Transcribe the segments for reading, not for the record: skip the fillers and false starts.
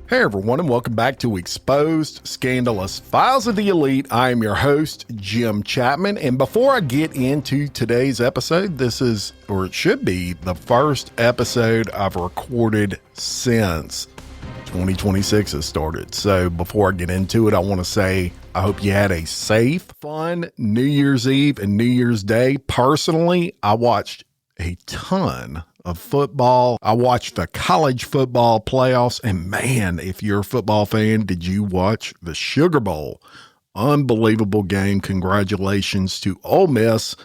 Hey everyone, and welcome back to Exposed Scandalous Files of the Elite. I am your host, Jim Chapman, and before I get into today's episode, this is, or it should be, the first episode I've recorded since 2026 has started. So before I get into it, I want to say I hope you had a safe, fun New Year's Eve and New Year's Day. Personally, I watched a ton of football. I watched the college football playoffs, and man, if you're a football fan, did you watch the Sugar Bowl? Unbelievable game. Congratulations to Ole Miss,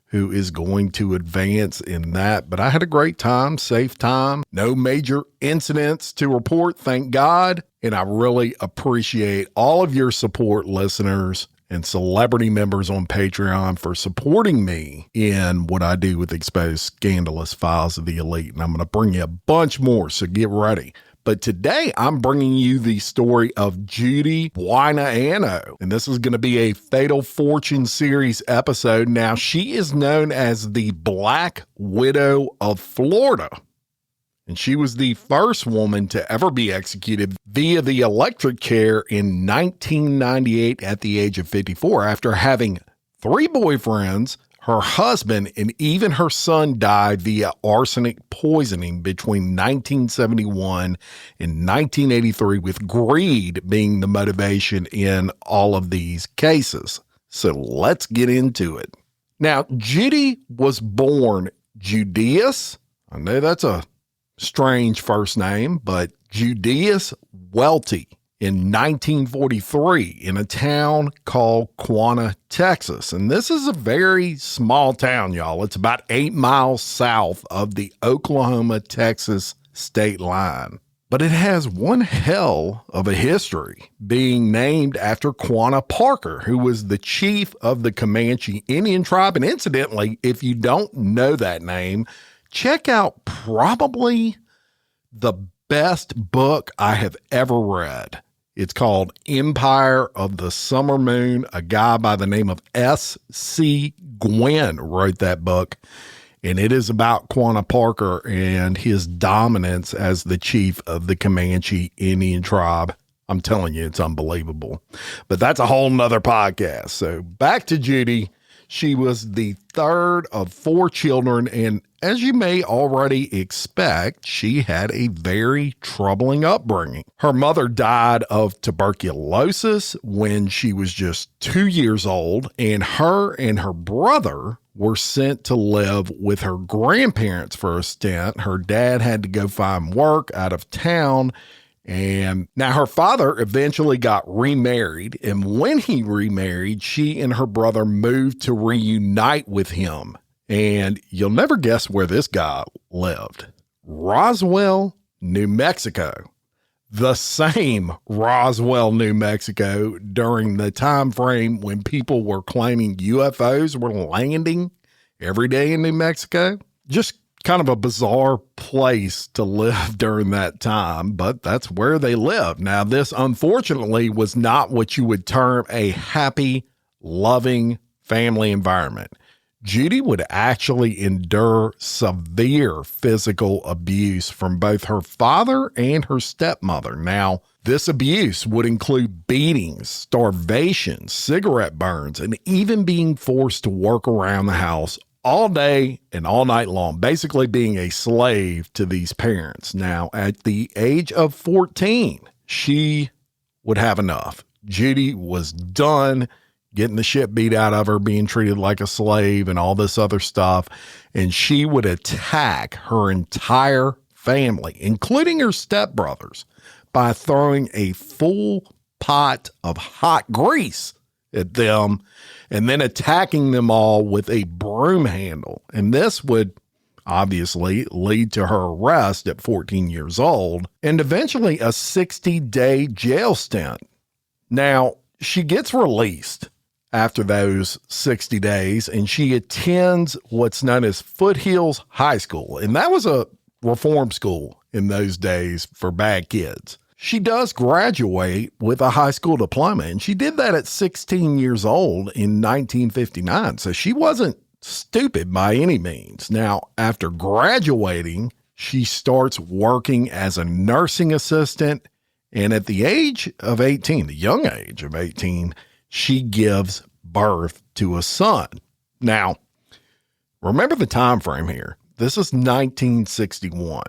who is going to advance in that. But I had a great time, safe time, no major incidents to report, thank God. And I really appreciate all of your support, listeners and celebrity members on Patreon, for supporting me in what I do with Exposed Scandalous Files of the Elite. And I'm going to bring you a bunch more, so get ready. But today I'm bringing you the story of Judy Buenoano, and this is going to be a Fatal Fortune series episode. Now, she is known as the Black Widow of Florida, and she was the first woman to ever be executed via the electric chair in 1998 at the age of 54 after having 3 boyfriends. Her husband and even her son died via arsenic poisoning between 1971 and 1983, with greed being the motivation in all of these cases. So let's get into it. Now, Judy was born Judias. I know that's a strange first name, but Judias Welty in 1943 in a town called Quanah, Texas. And this is a very small town, y'all. It's about 8 miles south of the Oklahoma-Texas state line. But it has one hell of a history, being named after Quanah Parker, who was the chief of the Comanche Indian tribe. And incidentally, if you don't know that name, check out probably the best book I have ever read. It's called Empire of the Summer Moon. A guy by the name of S.C. Gwynn wrote that book, and it is about Quanah Parker and his dominance as the chief of the Comanche Indian tribe. I'm telling you, it's unbelievable. But that's a whole nother podcast. So back to Judy. She was the third of 4 children, and as you may already expect, she had a very troubling upbringing. Her mother died of tuberculosis when she was just 2 years old, and her brother were sent to live with her grandparents for a stint. Her dad had to go find work out of town. And now her father eventually got remarried, and when he remarried, she and her brother moved to reunite with him. And you'll never guess where this guy lived. Roswell, New Mexico. The same Roswell, New Mexico, during the time frame when people were claiming UFOs were landing every day in New Mexico. Just kind of a bizarre place to live during that time, but that's where they lived. Now, this unfortunately was not what you would term a happy, loving family environment. Judy would actually endure severe physical abuse from both her father and her stepmother. Now, this abuse would include beatings, starvation, cigarette burns, and even being forced to work around the house all day and all night long, basically being a slave to these parents. Now, at the age of 14, she would have enough. Judy was done getting the shit beat out of her, being treated like a slave and all this other stuff. And she would attack her entire family, including her stepbrothers, by throwing a full pot of hot grease at them and then attacking them all with a broom handle. And this would obviously lead to her arrest at 14 years old and eventually a 60-day jail stint. Now, she gets released after those 60 days, and she attends what's known as Foothills High School. And that was a reform school in those days for bad kids. She does graduate with a high school diploma, and she did that at 16 years old in 1959. So she wasn't stupid by any means. Now, after graduating, she starts working as a nursing assistant And at the age of 18, the young age of 18, she gives birth to a son. Now, remember the time frame here. This is 1961.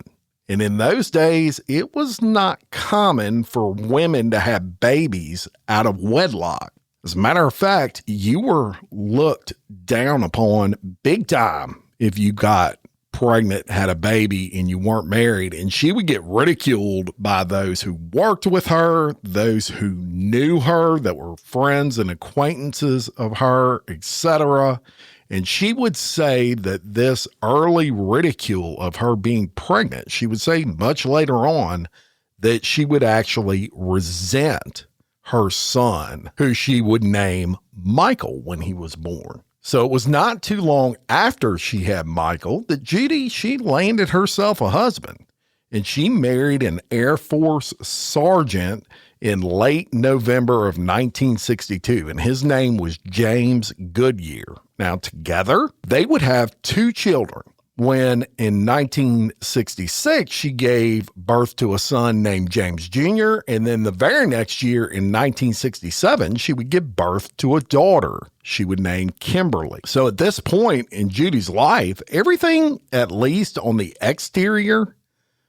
And in those days, it was not common for women to have babies out of wedlock. As a matter of fact, you were looked down upon big time if you got pregnant, had a baby, and you weren't married. And she would get ridiculed by those who worked with her, those who knew her, that were friends and acquaintances of her, etc. And she would say that this early ridicule of her being pregnant, she would say much later on that she would actually resent her son, who she would name Michael when he was born. So it was not too long after she had Michael that Judy, she landed herself a husband, and she married an Air Force Sergeant in late November of 1962, and his name was James Goodyear. Now, together, they would have 2 children. When in 1966, she gave birth to a son named James Jr., and then the very next year in 1967, she would give birth to a daughter she would name Kimberly. So at this point in Judy's life, everything, at least on the exterior,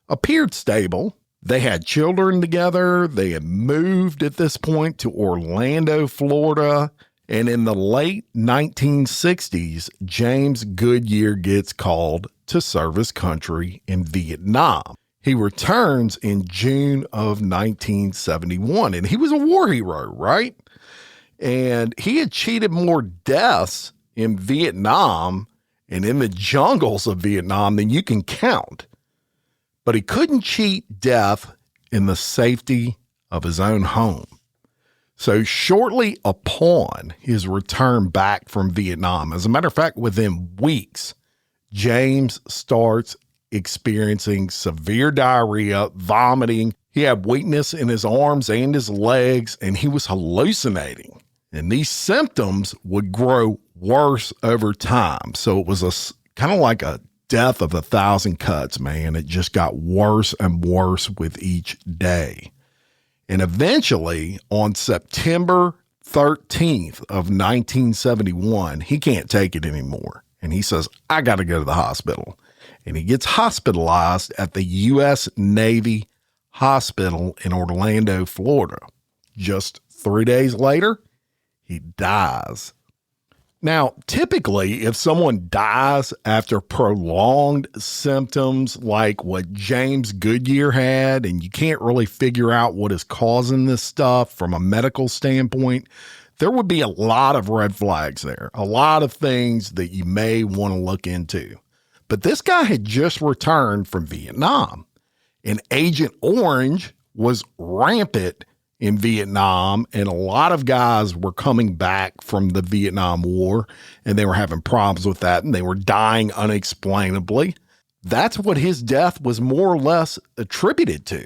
appeared stable. They had children together. They had moved at this point to Orlando, Florida. And in the late 1960s, James Goodyear gets called to serve his country in Vietnam. He returns in June of 1971, and he was a war hero, right? And he had cheated more deaths in Vietnam and in the jungles of Vietnam than you can count. But he couldn't cheat death in the safety of his own home. So shortly upon his return back from Vietnam, as a matter of fact, within weeks, James starts experiencing severe diarrhea, vomiting. He had weakness in his arms and his legs, and he was hallucinating. And these symptoms would grow worse over time. So it was kind of like a death of 1,000 cuts, man. It just got worse and worse with each day. And eventually, on September 13th of 1971, he can't take it anymore. And he says, I got to go to the hospital. And he gets hospitalized at the U.S. Navy Hospital in Orlando, Florida. Just 3 days later, he dies. Now, typically, if someone dies after prolonged symptoms like what James Goodyear had, and you can't really figure out what is causing this stuff from a medical standpoint, there would be a lot of red flags there, a lot of things that you may want to look into. But this guy had just returned from Vietnam, and Agent Orange was rampant in Vietnam, and a lot of guys were coming back from the Vietnam War, and they were having problems with that, and they were dying unexplainably. That's what his death was more or less attributed to.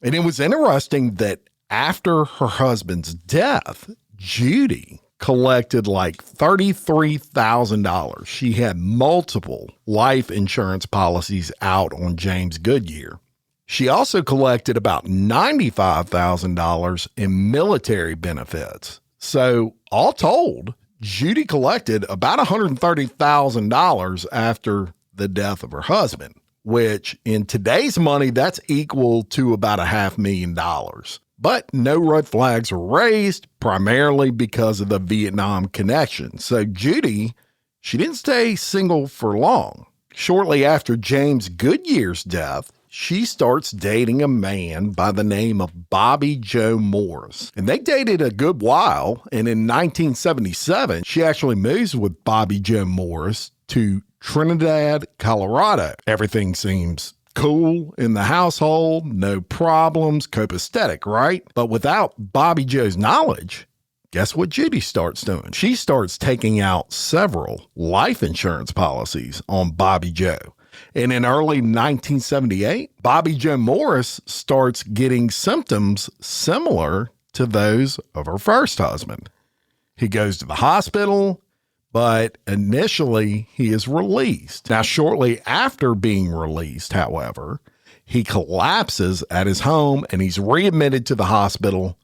And it was interesting that after her husband's death, Judy collected like $33,000. She had multiple life insurance policies out on James Goodyear. She also collected about $95,000 in military benefits. So all told, Judy collected about $130,000 after the death of her husband, which in today's money, that's equal to about $500,000. But no red flags were raised, primarily because of the Vietnam connection. So Judy, she didn't stay single for long. Shortly after James Goodyear's death, she starts dating a man by the name of Bobby Joe Morris. And they dated a good while. And in 1977, she actually moves with Bobby Joe Morris to Trinidad, Colorado. Everything seems cool in the household, no problems, copacetic, right? But without Bobby Joe's knowledge, guess what Judy starts doing? She starts taking out several life insurance policies on Bobby Joe. And in early 1978, Bobby Joe Morris starts getting symptoms similar to those of her first husband. He goes to the hospital, but initially he is released. Now, shortly after being released, however, He collapses at his home and he's readmitted to the hospital.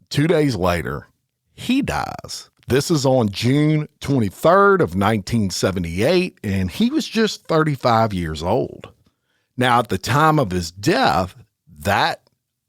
2 days later, he dies. This is on June 23rd of 1978, and he was just 35 years old. Now, at the time of his death, that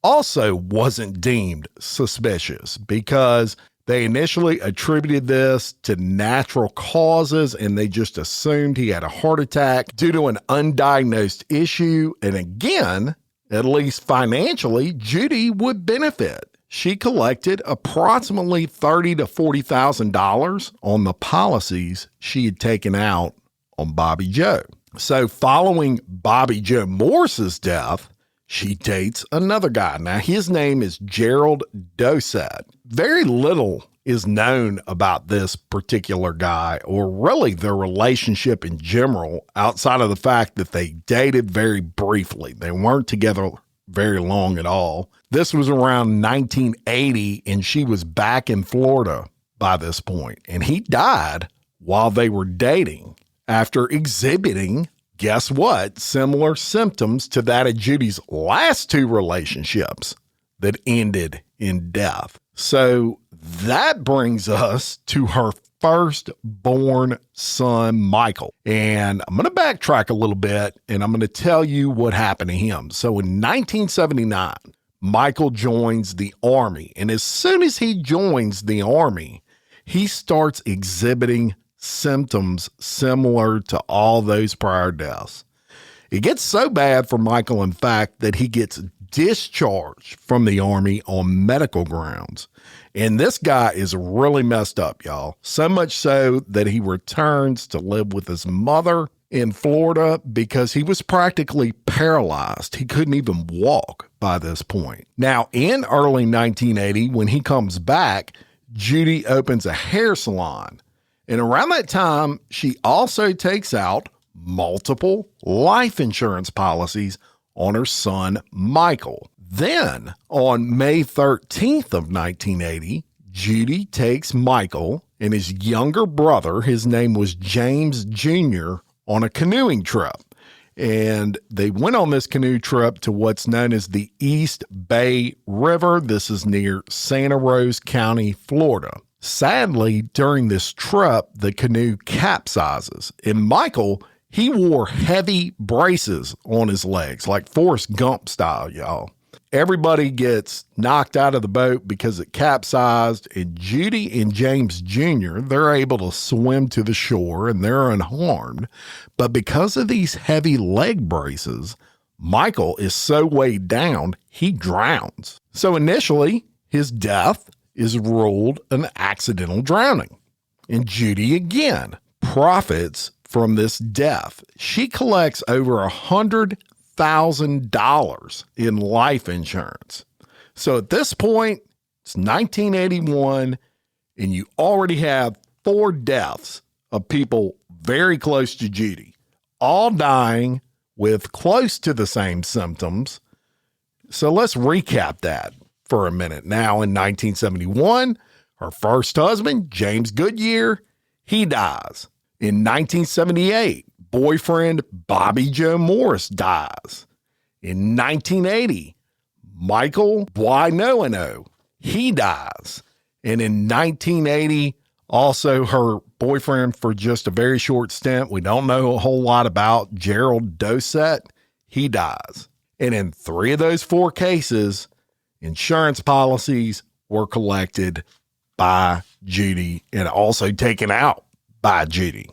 also wasn't deemed suspicious because they initially attributed this to natural causes and they just assumed he had a heart attack due to an undiagnosed issue. And again, at least financially, Judy would benefit. She collected approximately $30,000 to $40,000 on the policies she had taken out on Bobby Joe. So following Bobby Joe Morse's death, she dates another guy. Now, his name is Gerald Doucette. Very little is known about this particular guy or really their relationship in general outside of the fact that they dated very briefly. They weren't together very long at all. This was around 1980 and she was back in Florida by this point. And he died while they were dating after exhibiting, guess what, similar symptoms to that of Judy's last two relationships that ended in death. So that brings us to her firstborn son, Michael. And I'm going to backtrack a little bit and I'm going to tell you what happened to him. So in 1979, Michael joins the Army. And as soon as he joins the Army, he starts exhibiting symptoms similar to all those prior deaths. It gets so bad for Michael, in fact, that he gets discharged from the Army on medical grounds. And this guy is really messed up, y'all. So much so that he returns to live with his mother in Florida because he was practically paralyzed. He couldn't even walk by this point. Now, in early 1980, when he comes back, Judy opens a hair salon. And around that time, she also takes out multiple life insurance policies on her son, Michael. Then, on May 13th of 1980, Judy takes Michael and his younger brother, his name was James Jr., on a canoeing trip. And they went on this canoe trip to what's known as the East Bay River. This is near Santa Rosa County, Florida. Sadly, during this trip, the canoe capsizes. And Michael, he wore heavy braces on his legs, like Forrest Gump style, y'all. Everybody gets knocked out of the boat because it capsized, and Judy and James Jr., they're able to swim to the shore and they're unharmed. But because of these heavy leg braces, Michael is so weighed down, he drowns. So initially, his death is ruled an accidental drowning. And Judy again profits from this death. She collects over $100,000 in life insurance. So at this point, it's 1981, and you already have 4 deaths of people very close to Judy, all dying with close to the same symptoms. So let's recap that for a minute. Now, in 1971, her first husband, James Goodyear, he dies. In 1978, boyfriend Bobby Joe Morse dies. In 1980, Michael Buenoano, he dies. And in 1980, also her boyfriend for just a very short stint, we don't know a whole lot about, Gerald Doucette, he dies. And in 3 of those 4 cases, insurance policies were collected by Judy and also taken out by Judy.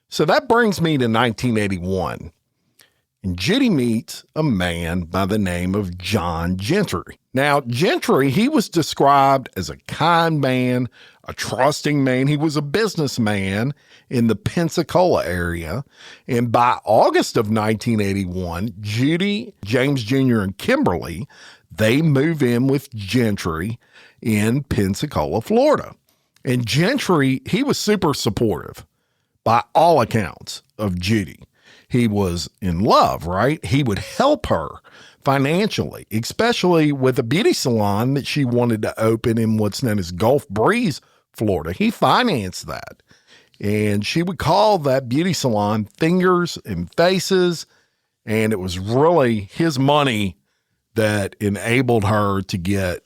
So that brings me to 1981. And Judy meets a man by the name of John Gentry. Now, Gentry, he was described as a kind man, a trusting man. He was a businessman in the Pensacola area. And by August of 1981, Judy, James Jr., and Kimberly, they move in with Gentry in Pensacola, Florida. And Gentry, he was super supportive by all accounts of Judy. He was in love, right? He would help her financially, especially with a beauty salon that she wanted to open in what's known as Gulf Breeze, Florida. He financed that. And she would call that beauty salon Fingers and Faces. And it was really his money that enabled her to get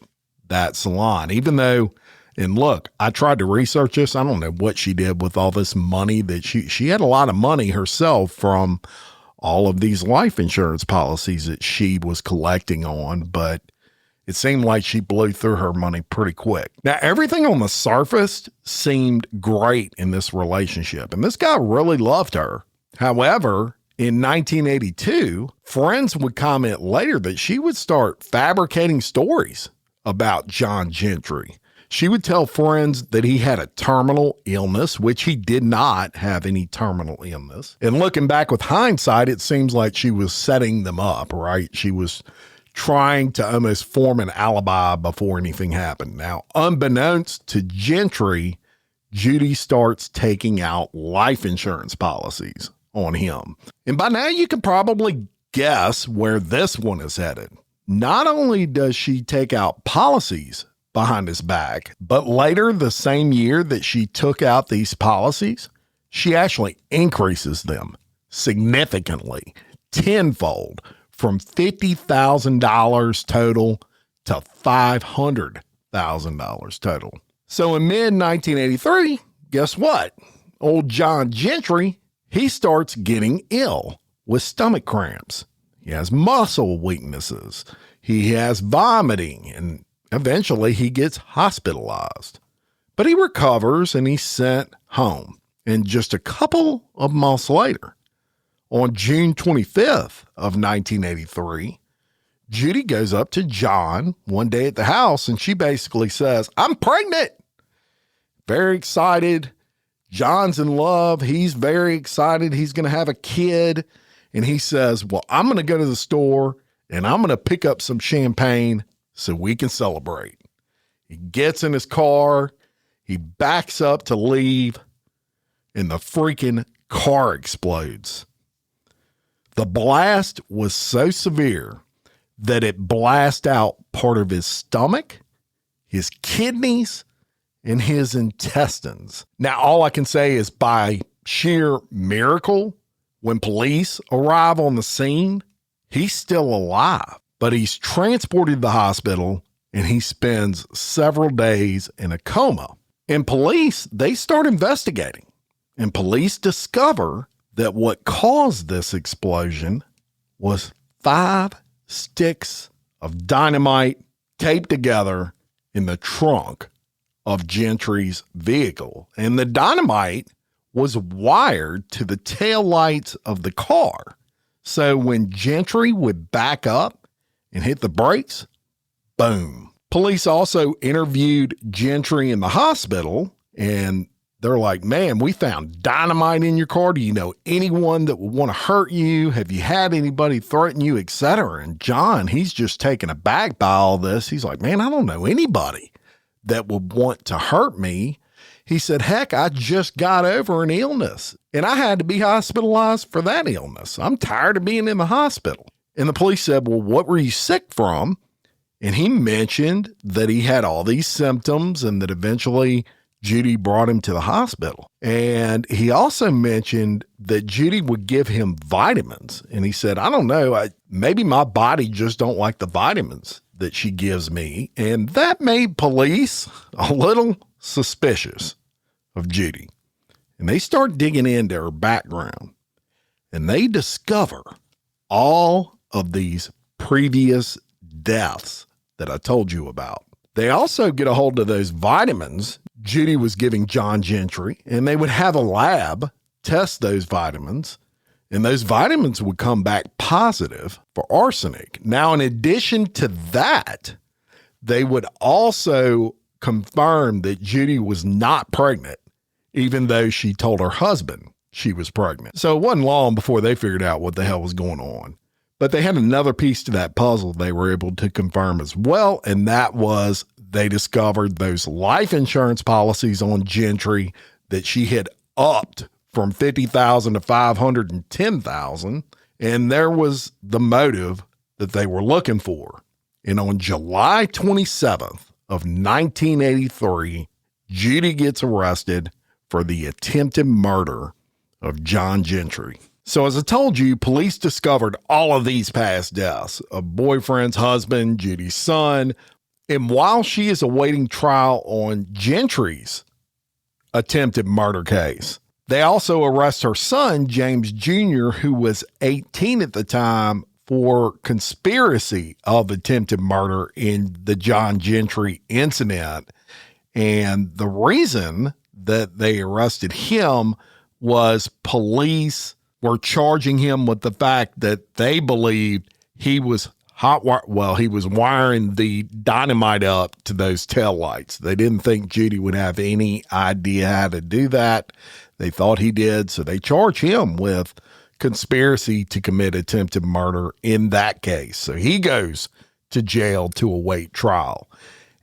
that salon, even though, and look, I tried to research this. I don't know what she did with all this money that she had a lot of money herself from all of these life insurance policies that she was collecting on, but it seemed like she blew through her money pretty quick. Now, everything on the surface seemed great in this relationship, and this guy really loved her. However, in 1982, friends would comment later that she would start fabricating stories about John Gentry. She would tell friends that he had a terminal illness, which he did not have any terminal illness. And looking back with hindsight, it seems like she was setting them up, right? She was trying to almost form an alibi before anything happened. Now, unbeknownst to Gentry, Judy starts taking out life insurance policies on him. And by now you can probably guess where this one is headed. Not only does she take out policies behind his back, but later the same year that she took out these policies, she actually increases them significantly, tenfold, from $50,000 total to $500,000 total. So in mid-1983, guess what? Old John Gentry, he starts getting ill with stomach cramps. He has muscle weaknesses. He has vomiting, and eventually he gets hospitalized. But he recovers and he's sent home. And just a couple of months later, on June 25th of 1983, Judy goes up to John one day at the house and she basically says, "I'm pregnant." Very excited. John's in love. He's very excited. He's going to have a kid. And he says, "Well, I'm going to go to the store and I'm going to pick up some champagne so we can celebrate." He gets in his car. He backs up to leave and the freaking car explodes. The blast was so severe that it blasted out part of his stomach, his kidneys, and his intestines. Now, all I can say is by sheer miracle, when police arrive on the scene, he's still alive, but he's transported to the hospital and he spends several days in a coma. And police, they start investigating, and police discover that what caused this explosion was 5 sticks of dynamite taped together in the trunk of Gentry's vehicle. And the dynamite was wired to the taillights of the car. So when Gentry would back up and hit the brakes, boom. Police also interviewed Gentry in the hospital, and they're like, "Man, we found dynamite in your car. Do you know anyone that would want to hurt you? Have you had anybody threaten you, etc.?" And John, he's just taken aback by all this. He's like, "Man, I don't know anybody that would want to hurt me." He said, "Heck, I just got over an illness and I had to be hospitalized for that illness. I'm tired of being in the hospital." And the police said, "Well, what were you sick from?" And he mentioned that he had all these symptoms and that eventually Judy brought him to the hospital. And he also mentioned that Judy would give him vitamins. And he said, "I don't know, maybe my body just don't like the vitamins that she gives me." And that made police a little suspicious of Judy. And they start digging into her background. And they discover all of these previous deaths that I told you about. They also get a hold of those vitamins Judy was giving John Gentry, and they would have a lab test those vitamins, and those vitamins would come back positive for arsenic. Now, in addition to that, they would also confirm that Judy was not pregnant, even though she told her husband she was pregnant. So it wasn't long before they figured out what the hell was going on. But they had another piece to that puzzle they were able to confirm as well, and that was they discovered those life insurance policies on Gentry that she had upped from $50,000 to $510,000, and there was the motive that they were looking for. And on July 27th of 1983, Judy gets arrested for the attempted murder of John Gentry. So as I told you, police discovered all of these past deaths: a boyfriend's husband, Judy's son, and while she is awaiting trial on Gentry's attempted murder case, they also arrest her son, James Jr., who was 18 at the time, for conspiracy of attempted murder in the John Gentry incident. And the reason that they arrested him was police were charging him with the fact that they believed he was he was wiring the dynamite up to those taillights. They didn't think Judy would have any idea how to do that. They thought he did, so they charged him with conspiracy to commit attempted murder in that case. So he goes to jail to await trial.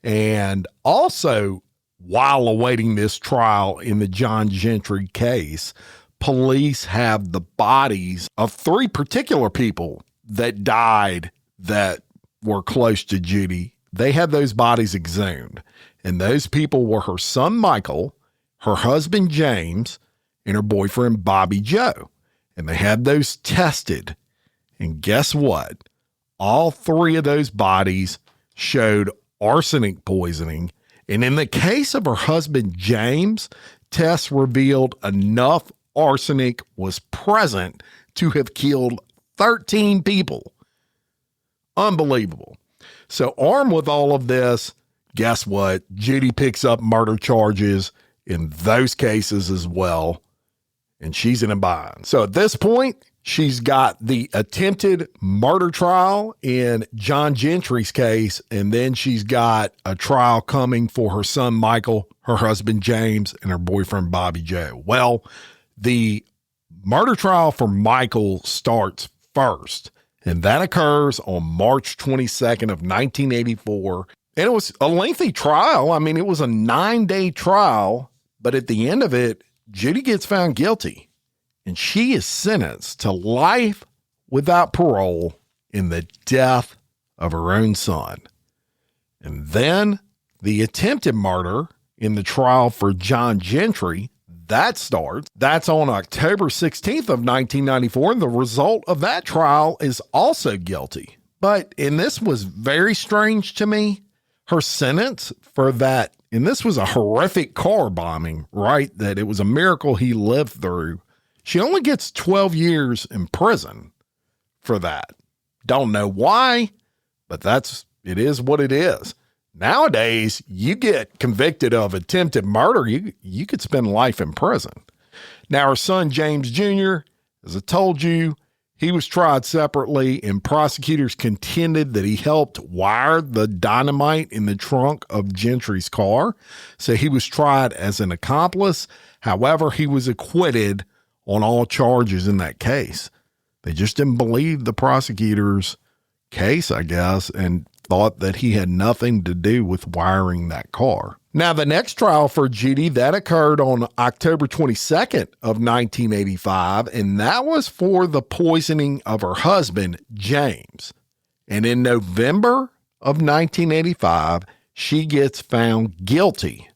And also, while awaiting this trial in the John Gentry case, police have the bodies of 3 particular people that died that were close to Judy. They had those bodies exhumed. And those people were her son, Michael, her husband, James, and her boyfriend, Bobby Joe. And they had those tested. And guess what? All 3 of those bodies showed arsenic poisoning. And in the case of her husband, James, tests revealed enough arsenic was present to have killed 13 people. Unbelievable. So armed with all of this, guess what? Judy picks up murder charges in those cases as well. And she's in a bind. So at this point, she's got the attempted murder trial in John Gentry's case, and then she's got a trial coming for her son, Michael, her husband, James, and her boyfriend, Bobby Joe. Well, the murder trial for Michael starts first, and that occurs on March 22nd of 1984. And it was a lengthy trial. I mean, it was a 9-day trial, but at the end of it, Judy gets found guilty, and she is sentenced to life without parole in the death of her own son. And then the attempted murder in the trial for John Gentry, that starts. That's on October 16th of 1994, and the result of that trial is also guilty. And this was very strange to me, her sentence for that. And this was a horrific car bombing, right? That it was a miracle he lived through. She only gets 12 years in prison for that. Don't know why, but it is what it is. Nowadays, you get convicted of attempted murder, you could spend life in prison. Now, her son, James Jr., as I told you, he was tried separately, and prosecutors contended that he helped wire the dynamite in the trunk of Gentry's car. So he was tried as an accomplice. However, he was acquitted on all charges in that case. They just didn't believe the prosecutor's case, I guess, and thought that he had nothing to do with wiring that car. Now, the next trial for Judy, that occurred on October 22nd of 1985, and that was for the poisoning of her husband, James. And in November of 1985, she gets found guilty.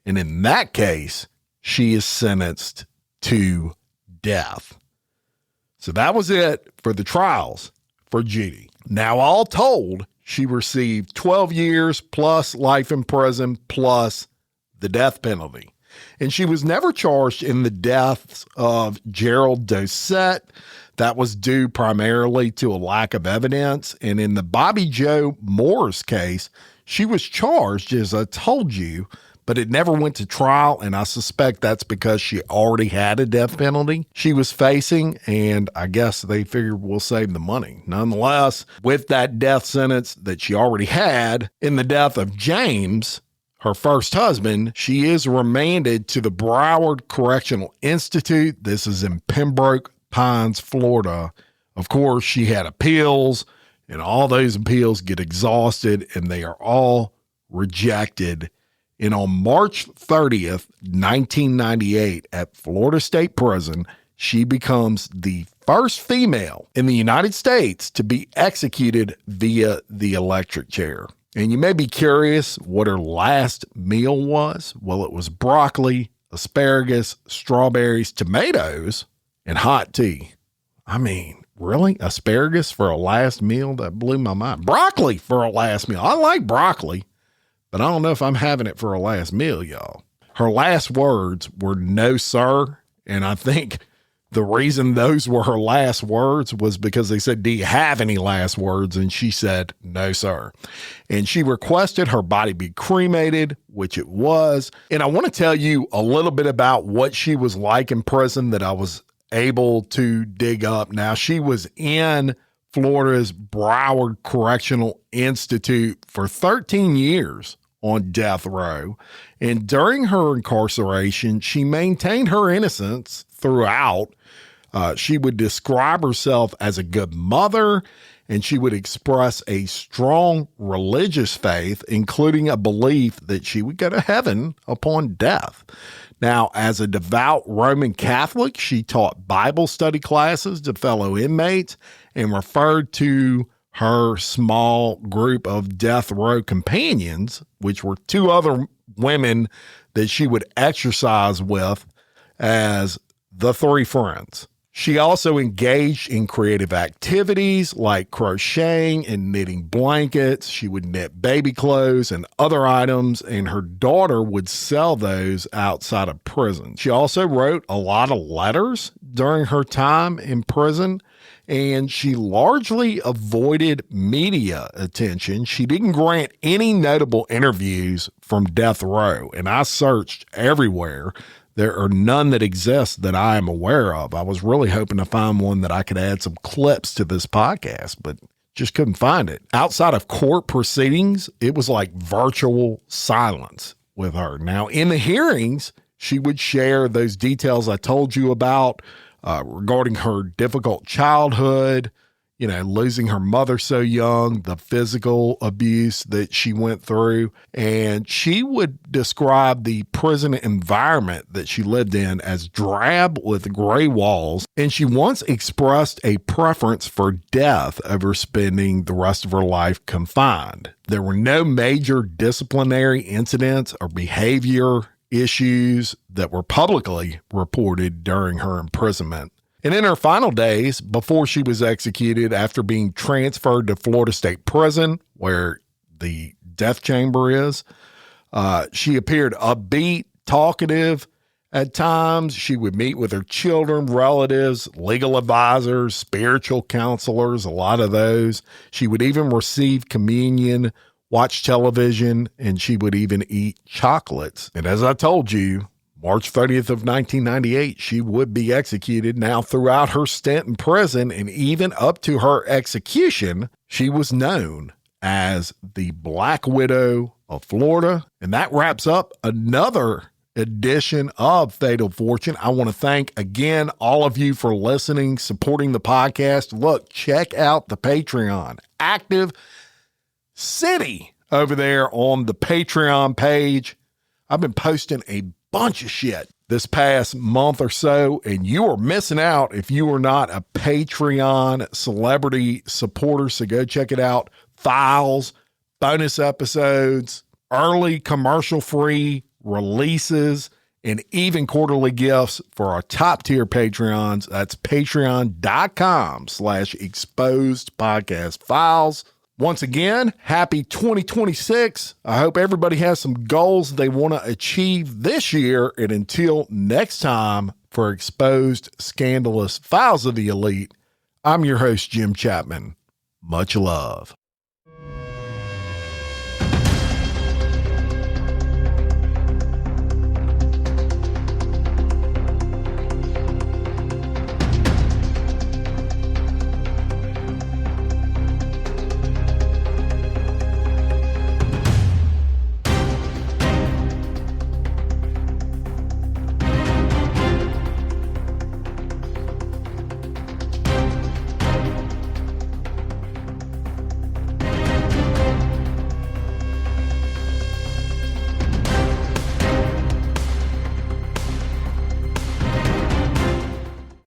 And in that case, she is sentenced to death. So that was it for the trials for Judy. Now, all told, she received 12 years plus life in prison plus the death penalty. And she was never charged in the deaths of Gerald Doucette. That was due primarily to a lack of evidence. And in the Bobby Joe Morris case, she was charged, as I told you, but it never went to trial, and I suspect that's because she already had a death penalty she was facing, and I guess they figured we'll save the money. Nonetheless, with that death sentence that she already had in the death of James, her first husband, she is remanded to the Broward Correctional Institute. This is in Pembroke Pines, Florida. Of course, she had appeals, and all those appeals get exhausted, and they are all rejected. And on March 30th, 1998, at Florida State Prison, she becomes the first female in the United States to be executed via the electric chair. And you may be curious what her last meal was. Well, it was broccoli, asparagus, strawberries, tomatoes, and hot tea. I mean, really? Asparagus for a last meal? That blew my mind. Broccoli for a last meal. I like broccoli, but I don't know if I'm having it for a last meal, y'all. Her last words were no, sir. And I think the reason those were her last words was because they said, do you have any last words? And she said, no, sir. And she requested her body be cremated, which it was. And I want to tell you a little bit about what she was like in prison that I was able to dig up. Now, she was in Florida's Broward Correctional Institute for 13 years on death row. And during her incarceration, she maintained her innocence throughout. She would describe herself as a good mother, and she would express a strong religious faith, including a belief that she would go to heaven upon death. Now, as a devout Roman Catholic, she taught Bible study classes to fellow inmates and referred to her small group of death row companions, which were two other women that she would exercise with, as the three friends. She also engaged in creative activities like crocheting and knitting blankets. She would knit baby clothes and other items, and her daughter would sell those outside of prison. She also wrote a lot of letters during her time in prison, and she largely avoided media attention. She didn't grant any notable interviews from death row, and I searched everywhere. There are none that exist that I am aware of. I was really hoping to find one that I could add some clips to this podcast, but just couldn't find it. Outside of court proceedings, it was like virtual silence with her. Now, in the hearings, she would share those details I told you about regarding her difficult childhood, losing her mother so young, the physical abuse that she went through. And she would describe the prison environment that she lived in as drab with gray walls. And she once expressed a preference for death over spending the rest of her life confined. There were no major disciplinary incidents or behavior issues that were publicly reported during her imprisonment. And in her final days, before she was executed after being transferred to Florida State Prison, where the death chamber is, she appeared upbeat, talkative at times. She would meet with her children, relatives, legal advisors, spiritual counselors, a lot of those. She would even receive communion, watch television, and she would even eat chocolates. And as I told you, March 30th of 1998, she would be executed. Now, throughout her stint in prison and even up to her execution, she was known as the Black Widow of Florida. And that wraps up another edition of Fatal Fortune. I want to thank again all of you for listening, supporting the podcast. Look, check out the Patreon. Active City over there on the Patreon page. I've been posting a bunch of shit this past month or so, and you are missing out if you are not a Patreon celebrity supporter. So go check it out. Files, bonus episodes, early commercial-free releases, and even quarterly gifts for our top tier Patreons. That's patreon.com/exposed podcast files. Once again, happy 2026. I hope everybody has some goals they want to achieve this year. And until next time, for Exposed Scandalous Files of the Elite, I'm your host, Jim Chapman. Much love.